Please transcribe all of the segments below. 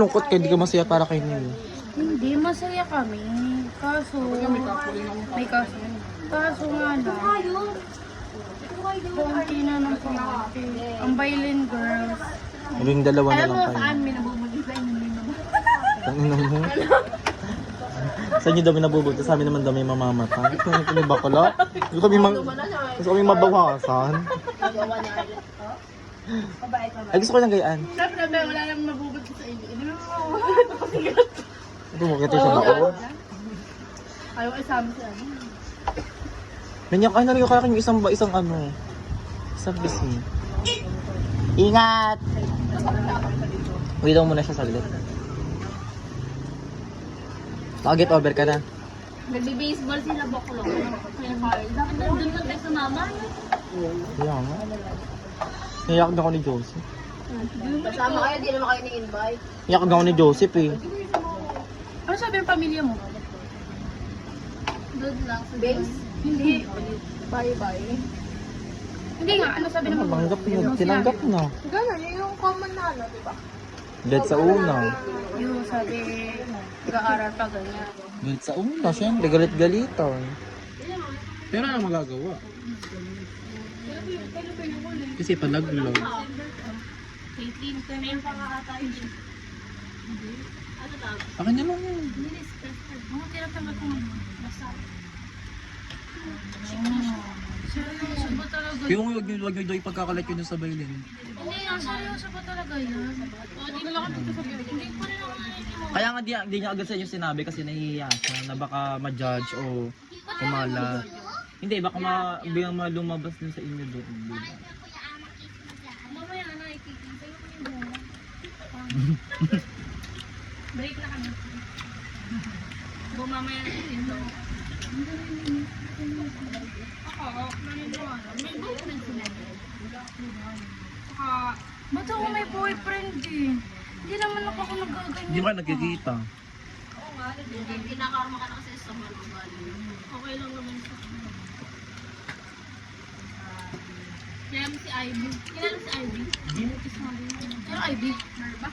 Lungkot ka, hindi ka masaya para kay Neo. Hindi, masaya kami. Kaso, may kaso. Kaso nga lang, konti na ng konti. Ang violin girls. Yung dalawa na lang kayo. may nabubulisa yung Ang ina mo. Sa inyo daw may nabubunta, sa amin naman daw may mamamatay. Ano ba kala? Gusto kami mabawasan. Ay, gusto ko lang gayaan. Siyempre, wala nang mabubulisa sa inyo. Ito mo, kaya siya ako. Ayaw isama siya. Nanyak, ay nariyo kaya yung isang ano. Isang bismi. Ingat! Wait lang muna siya saglit. Get over ka na. Nagbe-baseball sila baklo. Kaya Carl. Dapat nandun na tayo sa mama. Kaya nga. Nayak na ako ni Joseph. Kasama kayo, di naman kayo ni-invite. Nayak na ako ni Joseph eh. Ano sabi ng pamilya mo? Doon lang. Base? Hindi. Bye-bye. Hindi nga, ano sabi ng Tanggap na, tinanggap na. Gano'n, yung common na ano, di ba? Dead sa una. Yung sabi, nag-aaral pa ganyan. Dead sa una, syempre, galit-galitan. Pero ano magagawa? Kasi palaglag. Caitlyn, kami yung pangakatayo din. Ano lang? Akin na lang yun. Mga tinatanggap ko ngayon. Basta. Seryoso ba talaga? Yung wag nyo daw ipagkakalat yun sa violin. Hindi nga, seryoso ba talaga yan? O, di na lang kami dito sa video. Hindi pa rin ako naniniwala. Kaya nga di niya agad sa inyo sinabi kasi nahihiya siya na baka ma-judge o kumala. Hindi, baka biglang lumabas din sa inyo doon. Mamaya na, ikikin. Sa'yo ko yung buha. Break na kami. Mamaya na yun. Ako, naniniwala. May boyfriend sila. Saka, ba't ako may boyfriend eh? Hindi naman ako nagaganyan. Hindi ba nagkikita? Oo nga, hindi. Pinakarma ka na kasi sa mga ugali. Okay lang naman sa akin. Kaya mo si Ivy. Kilala si Ivy? Hindi mo kismali mo. Ano Ivy? Merba?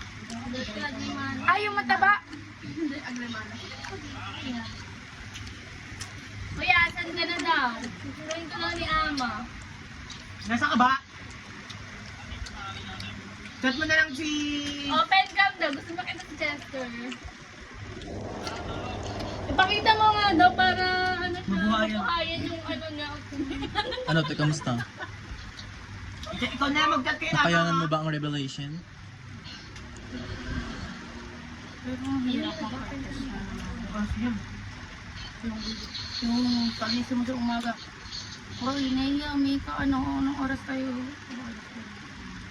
Hindi, Agrimana. Ay, yung mataba! Hindi, Agrimana. Kuya, saan ka na daw? Susuruin ko lang ni Ama. Nasa ka ba? Chat mo na lang si... Open cam daw. Gusto makita si Chester. Ipakita mo nga daw para ano siya, mabuhayan yung ano niya. Ano, te, kamusta? Ikaw na mag-chat kayo Nakayanan mo ba ang revelation? Pero hirap makakita. Yung pagising mo sa umaga. Hoy, Naya, Mika, anong oras tayo?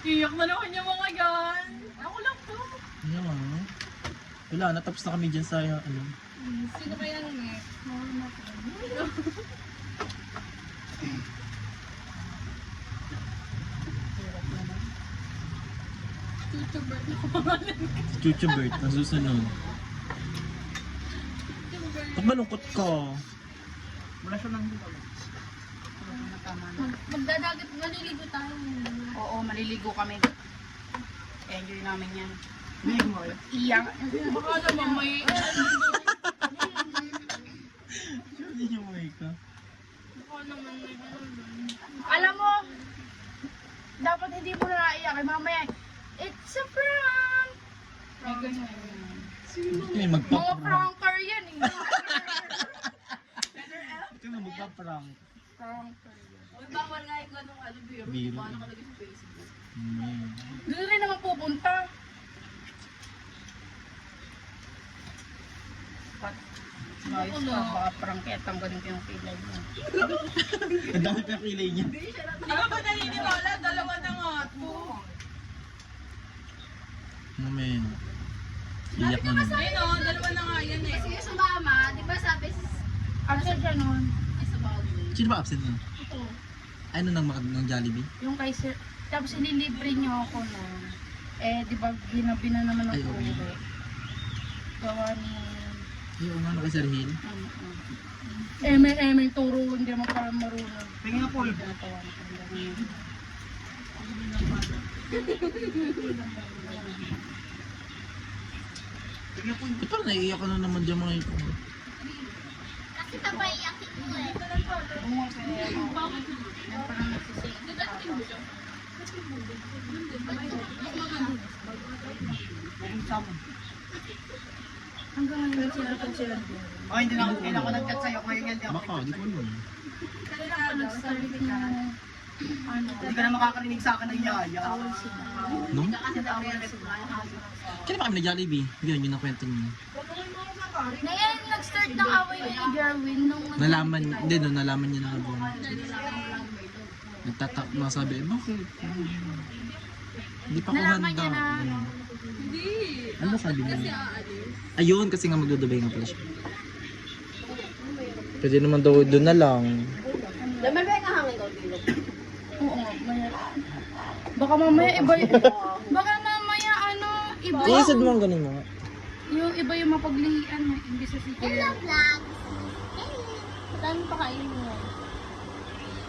Iyak na naman yung mga yan. Ako lang to. Yeah. Wala, natapos na kami dyan sa ano. Sino kaya nung next? YouTuber na pangalan. Chuchu Bird, ang susunod. Ba't malungkot ka? Wala siya nang dito. Magdadagat, maliligo tayo. Oo, maliligo kami. Enjoy namin yan. Iyak. Baka naman may... Hindi niyo may ka. Baka naman may... Alam mo, dapat hindi mo na naiyak. Mamaya, it's a prank! May ganyan. Hindi Mga magpa-prank. pranker yan eh. Ito na magpa-prank. Pranker. Uy, bawal nga yung ganong biro. Biro. Paano ka lagi sa Facebook? Doon rin naman pupunta. Ayos ka, baka prangket ang ganun yung kilay mo. Ang dami pa yung kilay niya. Ano ba naniniwala? Dalawa na nga ito. Moment. Iyak na naman. Ayun o, dalawa na nga yan eh. Sige, sumama. Di ba sabi, absent siya nun. Ay, sa bagay. Sino ba absent nun? Ito. Ano ng Jollibee? Yung kay sir, tapos ililibre niyo ako nun. Eh, di ba ginabi na naman Ay, ako okay. ulit. Gawa ni... Ay, oo nga, kay Sir Hill. Eme, turo, hindi naman para marunong. Tingin na po. Natawa na kami. Ba't parang naiiyak ka na naman dyan mga ito? Kasi papaiyakin mo eh. Oo nga, kaya yan parang nagsising. Hanggang ngayon sila. Oh, hindi na ako nag-chat sa'yo. Ngayon yan, di ako. Baka, di ko alam. Kanina ako nag-start na ano, Hindi ka na makakarinig sa akin ng yaya. awal sila. No? Kasi awal sila. Kailan ba kami nag-Jollibee? Yun, yun ang kwento niyo. Ngayon, nag-start ng away ni Jerwin nung Nalaman, hindi no, nalaman niya na nga doon. Nagtatak, masabi, bakit? Hindi pa ako Nalaman handa. niya na, Ano? Ano ba sabi niya? Ayun, kasi nga magdudubay nga pala siya. Pwede naman daw doon na lang. oo nga, baka mamaya iba baka mamaya ano, iba Iisad mo ang ganun mo nga. yung iba yung mapaglihian mo, hindi sa sige. Hello, vlog. Hey. Saan pa kainin mo?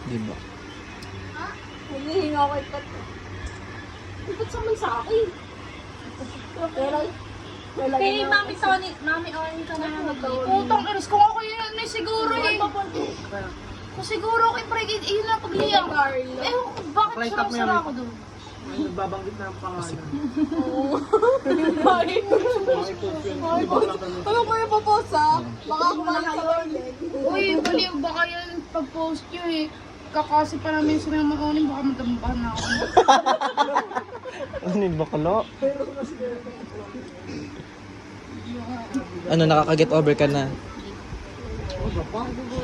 Diba? Hinihinga ko ito. Ba't sa sa akin? Kay Mami Tony, Mami Owen ka na mag-tawag. Putang iris, kung ako yun eh, siguro eh. Kung siguro kay Pregid, yun na paglihian. Eh, bakit sarang-sara ako doon? Nagbabanggit na ang pangalan. Ano ko yung popost ha? Baka kumala kayo ulit. Uy, baliw, baka yan pag-post nyo eh. Kakasi pa namin sa mga makunin, baka madambahan na ako. Ano yun, bakala? Ano, nakaka-get over ka na?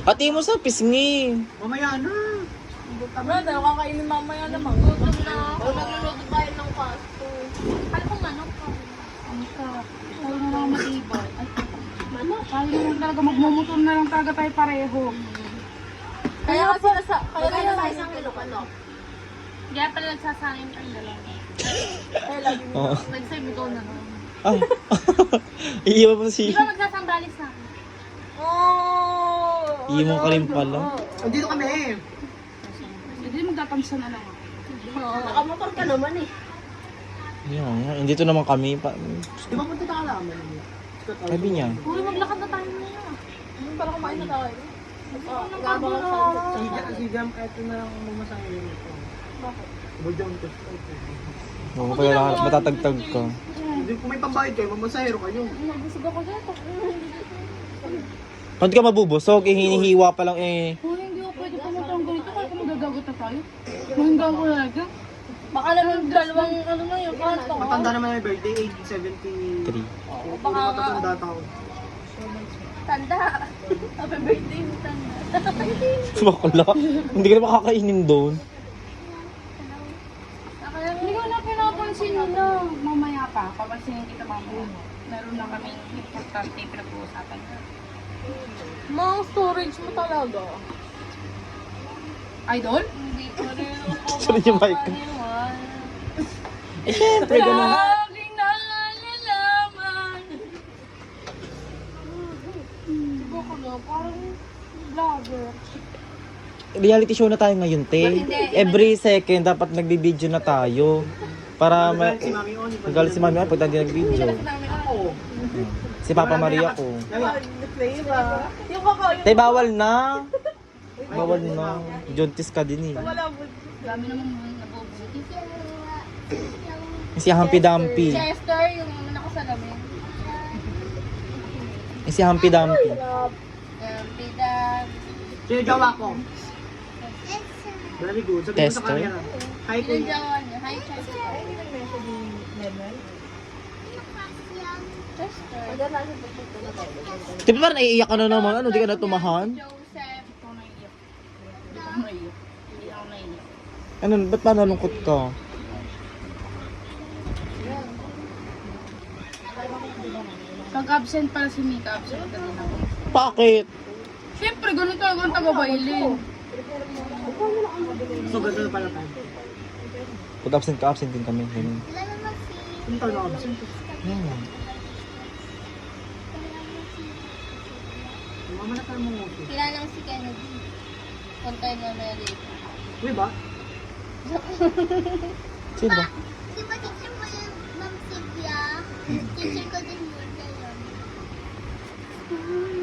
Ati mo sa pisngi. Mamaya na. Brother, kakainin mamaya naman. Gutom na ako. Nagluluto tayo ng pasto. Ano kung manok ka? Ano ka? Kaya mo mga matibay. Ay, manok? Kaya mo lang talaga, magmumuton na lang talaga tayo pareho. Kaya kasi kaya tayo isang kilo manok. Kaya pala nagsasayang tayo dalawa. Kaya lagi mo. Oo. Nag-save ikaw na no? Ah. Iiwan mo si... Di ba magsasambalis na ako? Oh! Iiwan ka rin pala. Dito kami eh. Hindi magtatamsa na lang ako. Nakamotor ka naman eh. Yan, hindi to naman kami. Di ba punta ka naman? Sabi niya. Uy, maglakad na tayo na yan. Para kumain na tayo. Gabang Si Jam, eto na lang mamasahin ito. Bakit? Bujang to. Oo, kaya matatagtag ka. Kung may pambayad kayo, mamasahero kayo. Nabusog ako dito. Pag di ka mabubusog, eh, hinihiwa pa lang eh. Uy, hindi ako pwede pumunta ng ganito. Kaya kung magagagot na tayo. Mahingga ko talaga. Baka naman dalawang ano na yung kanto. Matanda naman yung birthday, 1873. 3. Oo, Baka baka matatanda tao. tanda. Happy birthday mo tanda. Bakla. Hindi ka na makakainin doon. Hindi ko na pinapansin nila. Mamaya pa, papansinin kita mamaya. Meron na kaming importante pinag-uusapan. Mga storage mo talaga. Idol? Hindi ko rin ako Sunod yung mic. makakaliwan. Eh, syempre, ganun. Laging nalalaman. Diba ko na, parang vlogger. Reality show na tayo ngayon, te. Every second, dapat nagbibideo na tayo. Para Si Mami Oni. magalit si Mami pag tayo nagbideo. Oo. Si Papa Maria ko. Play ba? Yung kakain. Te, bawal na. Bawal na. Juntis ka din eh. Dami naman mga nabubuti. Si Humpy Dumpy. Chester, yung nakasalamin. Si Humpy Dumpy. Pidan. Sino jowa ko? Very good. Sabi mo sa Tester? camera. Hi, Yung Kuya. jawa niya. Hi, Chester. Chester. Di ba parang naiiyak ka na naman? Ano, di ka na tumahan? Joseph. Ikaw naiiyak. Hindi ako naiiyak. Hindi ako naiiyak. Ano, ba't pa nalungkot ka? Pag absent pala si Mika, absent ka din ako. Bakit? Siyempre, ganun talaga ang taga-bailin. So, ganda na pala tayo. Pag absent ka, absent din kami. Ganun. Ano tayo na kami? Yan. Mama na tayo mo. Kilalang si Kennedy. Puntay na Amerika. Uy ba? Sino ba? Di ba teacher mo yung Ma'am Sylvia? Teacher ko din yun. Ooh.